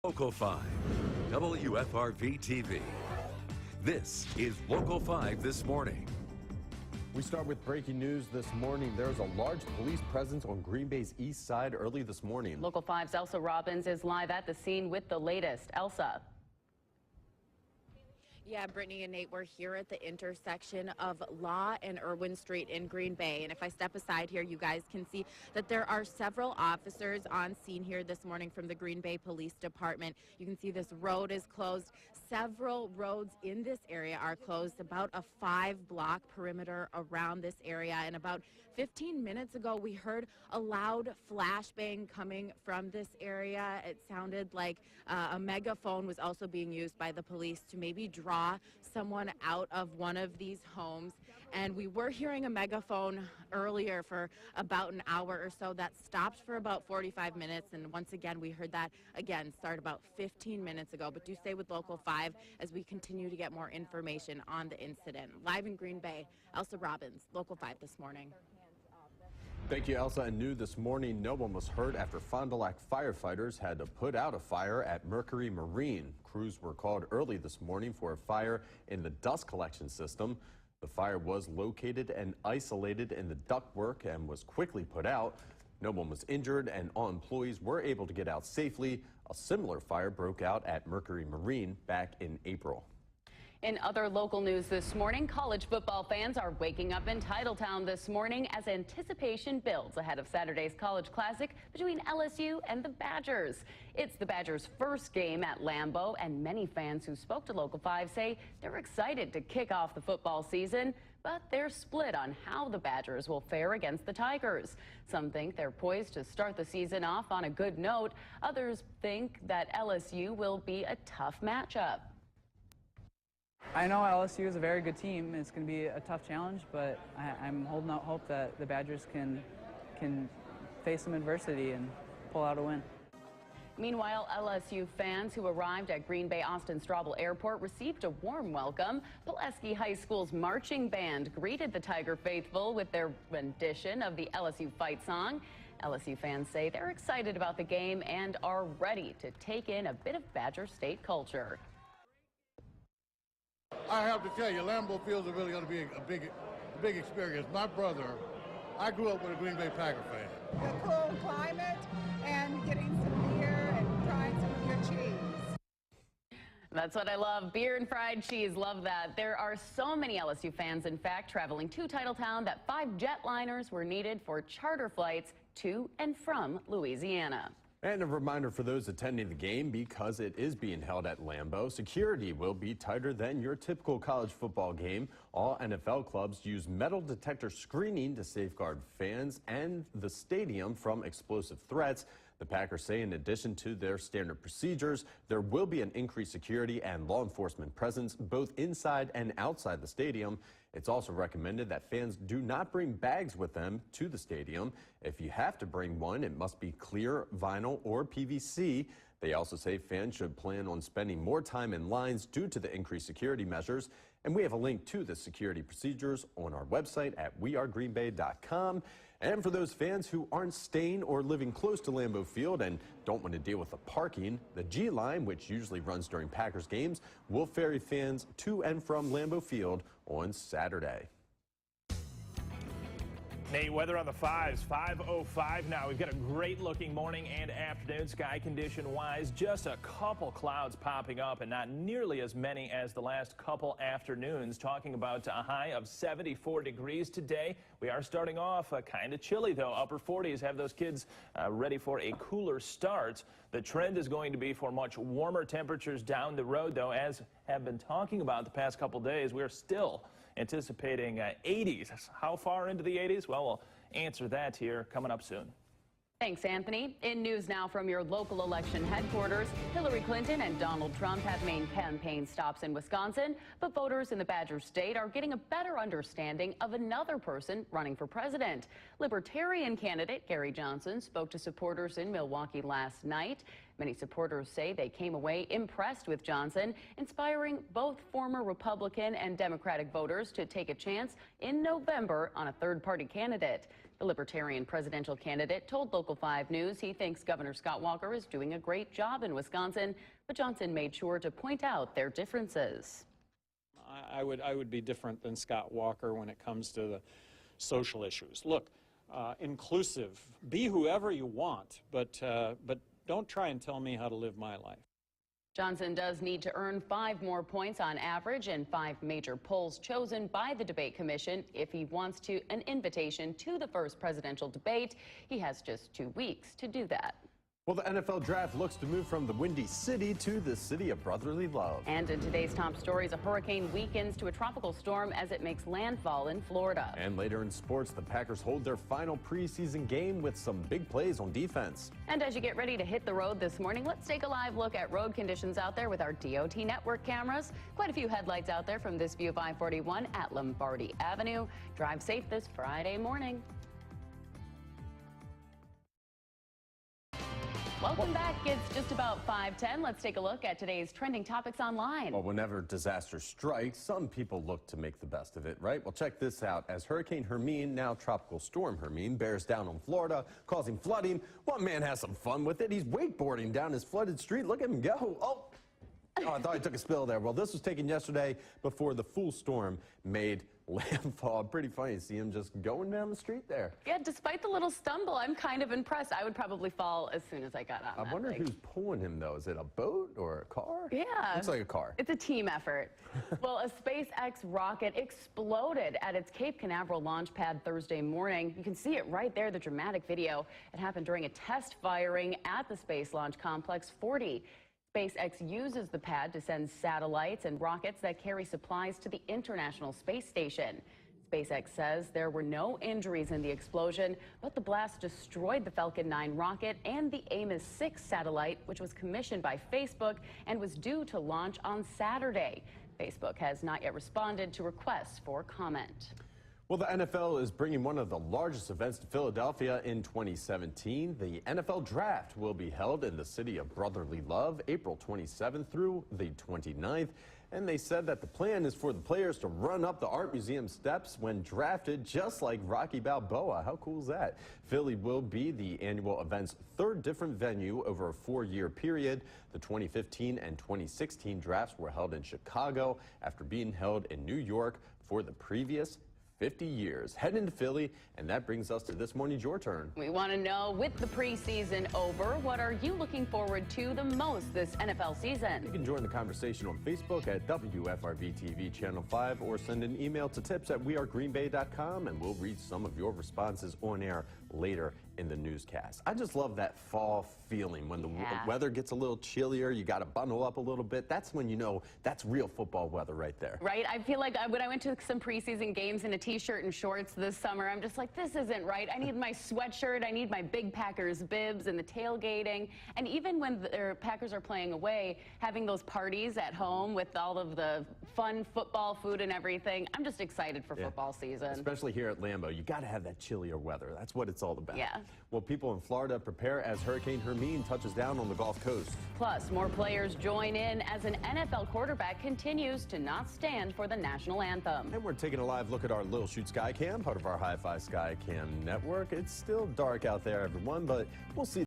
Local 5, WFRV TV. This is Local 5 This Morning. We start with breaking news this morning. There's a large police presence on Green Bay's east side early this morning. Local 5's Elsa Robbins is live at the scene with the latest. Elsa. Yeah, Brittany and Nate, we're here at the intersection of Law and Irwin Street in Green Bay. And if I step aside here, you guys can see that there are several officers on scene here this morning from the Green Bay Police Department. You can see this road is closed. Several roads in this area are closed, about a 5-block perimeter around this area. And about 15 minutes ago, we heard a loud flashbang coming from this area. It sounded like a megaphone was also being used by the police to maybe draw someone out of one of these homes. And we were hearing a megaphone earlier for about an hour or so. That stopped for about 45 minutes. And once again, we heard that again start about 15 minutes ago. But do stay with Local 5 as we continue to get more information on the incident. Live in Green Bay, Elsa Robbins, Local 5 This Morning. Thank you, Elsa. And new this morning, no one was hurt after Fond du Lac firefighters had to put out a fire at Mercury Marine. Crews were called early this morning for a fire in the dust collection system. The fire was located and isolated in the ductwork and was quickly put out. No one was injured and all employees were able to get out safely. A similar fire broke out at Mercury Marine back in April. In other local news this morning, college football fans are waking up in Titletown this morning as anticipation builds ahead of Saturday's College Classic between LSU and the Badgers. It's the Badgers' first game at Lambeau, and many fans who spoke to Local 5 say they're excited to kick off the football season, but they're split on how the Badgers will fare against the Tigers. Some think they're poised to start the season off on a good note. Others think that LSU will be a tough matchup. I know LSU is a very good team. It's going to be a tough challenge, but I'm holding out hope that the Badgers can face some adversity and pull out a win. Meanwhile, LSU fans who arrived at Green Bay Austin-Straubel Airport received a warm welcome. Pulaski High School's marching band greeted the Tiger faithful with their rendition of the LSU fight song. LSU fans say they're excited about the game and are ready to take in a bit of Badger State culture. I have to tell you, Lambeau Field is really going to be a big experience. My brother, I grew up with a Green Bay Packer fan. The cool climate and getting some beer and trying some of your cheese. That's what I love, beer and fried cheese, love that. There are so many LSU fans, in fact, traveling to Titletown that 5 jetliners were needed for charter flights to and from Louisiana. And a reminder for those attending the game, because it is being held at Lambeau, security will be tighter than your typical college football game. All NFL clubs use metal detector screening to safeguard fans and the stadium from explosive threats. The Packers say in addition to their standard procedures, there will be an increased security and law enforcement presence both inside and outside the stadium. It's also recommended that fans do not bring bags with them to the stadium. If you have to bring one, it must be clear, vinyl, or PVC. They also say fans should plan on spending more time in lines due to the increased security measures. And we have a link to the security procedures on our website at wearegreenbay.com. And for those fans who aren't staying or living close to Lambeau Field and don't want to deal with the parking, the G Line, which usually runs during Packers games, will ferry fans to and from Lambeau Field on Saturday. Nate, weather on the 5s, 5:05 now. We've got a great looking morning and afternoon sky condition wise. Just a couple clouds popping up and not nearly as many as the last couple afternoons. Talking about a high of 74 degrees today. We are starting off kind of chilly though. Upper 40s have those kids ready for a cooler start. The trend is going to be for much warmer temperatures down the road though, as have been talking about the past couple days. We're still anticipating 80s. How far into the 80s? Well, we'll answer that here coming up soon. Thanks, Anthony. In news now from your local election headquarters, Hillary Clinton and Donald Trump have made campaign stops in Wisconsin, but voters in the Badger State are getting a better understanding of another person running for president. Libertarian candidate Gary Johnson spoke to supporters in Milwaukee last night. Many supporters say they came away impressed with Johnson, inspiring both former Republican and Democratic voters to take a chance in November on a third-party candidate. The Libertarian presidential candidate told Local 5 News he thinks Governor Scott Walker is doing a great job in Wisconsin, but Johnson made sure to point out their differences. I would be different than Scott Walker when it comes to the social issues. Look, inclusive, be whoever you want, but don't try and tell me how to live my life. Johnson does need to earn 5 more points on average in 5 major polls chosen by the debate commission if he wants an invitation to the first presidential debate. He has just 2 weeks to do that. Well, the NFL draft looks to move from the Windy City to the city of brotherly love. And in today's top stories, a hurricane weakens to a tropical storm as it makes landfall in Florida. And later in sports, the Packers hold their final preseason game with some big plays on defense. And as you get ready to hit the road this morning, let's take a live look at road conditions out there with our DOT network cameras. Quite a few headlights out there from this view of I-41 at Lombardi Avenue. Drive safe this Friday morning. Welcome back. It's just about 5:10. Let's take a look at today's trending topics online. Well, whenever disaster strikes, some people look to make the best of it, right? Well, check this out. As Hurricane Hermine, now Tropical Storm Hermine, bears down on Florida, causing flooding, one man has some fun with it. He's wakeboarding down his flooded street. Look at him go. Oh, I thought he took a spill there. Well, this was taken yesterday before the full storm made landfall. Pretty funny to see him just going down the street there. Yeah, despite the little stumble, I'm kind of impressed. I would probably fall as soon as I got on. I wonder who's pulling him, though. Is it a boat or a car? Yeah. Looks like a car. It's a team effort. Well, a SpaceX rocket exploded at its Cape Canaveral launch pad Thursday morning. You can see it right there, the dramatic video. It happened during a test firing at the Space Launch Complex 40. SpaceX uses the pad to send satellites and rockets that carry supplies to the International Space Station. SpaceX says there were no injuries in the explosion, but the blast destroyed the Falcon 9 rocket and the Amos 6 satellite, which was commissioned by Facebook and was due to launch on Saturday. Facebook has not yet responded to requests for comment. Well, the NFL is bringing one of the largest events to Philadelphia in 2017. The NFL Draft will be held in the city of brotherly love April 27th through the 29th. And they said that the plan is for the players to run up the Art Museum steps when drafted, just like Rocky Balboa. How cool is that? Philly will be the annual event's 3rd different venue over a 4-year period. The 2015 and 2016 drafts were held in Chicago after being held in New York for the previous 50 years. Head into Philly, and that brings us to this morning's Your Turn. We want to know, with the preseason over, what are you looking forward to the most this NFL season? You can join the conversation on Facebook at WFRV TV Channel 5 or send an email to tips@wearegreenbay.com, and we'll read some of your responses on air later in the newscast. I just love that fall feeling when the weather gets a little chillier. You got to bundle up a little bit. That's when you know that's real football weather right there. Right? I feel like when I went to some preseason games in a t-shirt and shorts this summer, I'm just like, this isn't right. I need my sweatshirt. I need my big Packers bibs and the tailgating. And even when the Packers are playing away, having those parties at home with all of the fun football food and everything, I'm just excited for football season. Especially here at Lambeau, you got to have that chillier weather. That's what it's all about. Yeah. Well, people in Florida prepare as Hurricane Hermine touches down on the Gulf Coast. Plus, more players join in as an NFL quarterback continues to not stand for the national anthem. And we're taking a live look at our Little Shoot Sky Cam, part of our Hi-Fi Sky Cam network. It's still dark out there, everyone, but we'll see.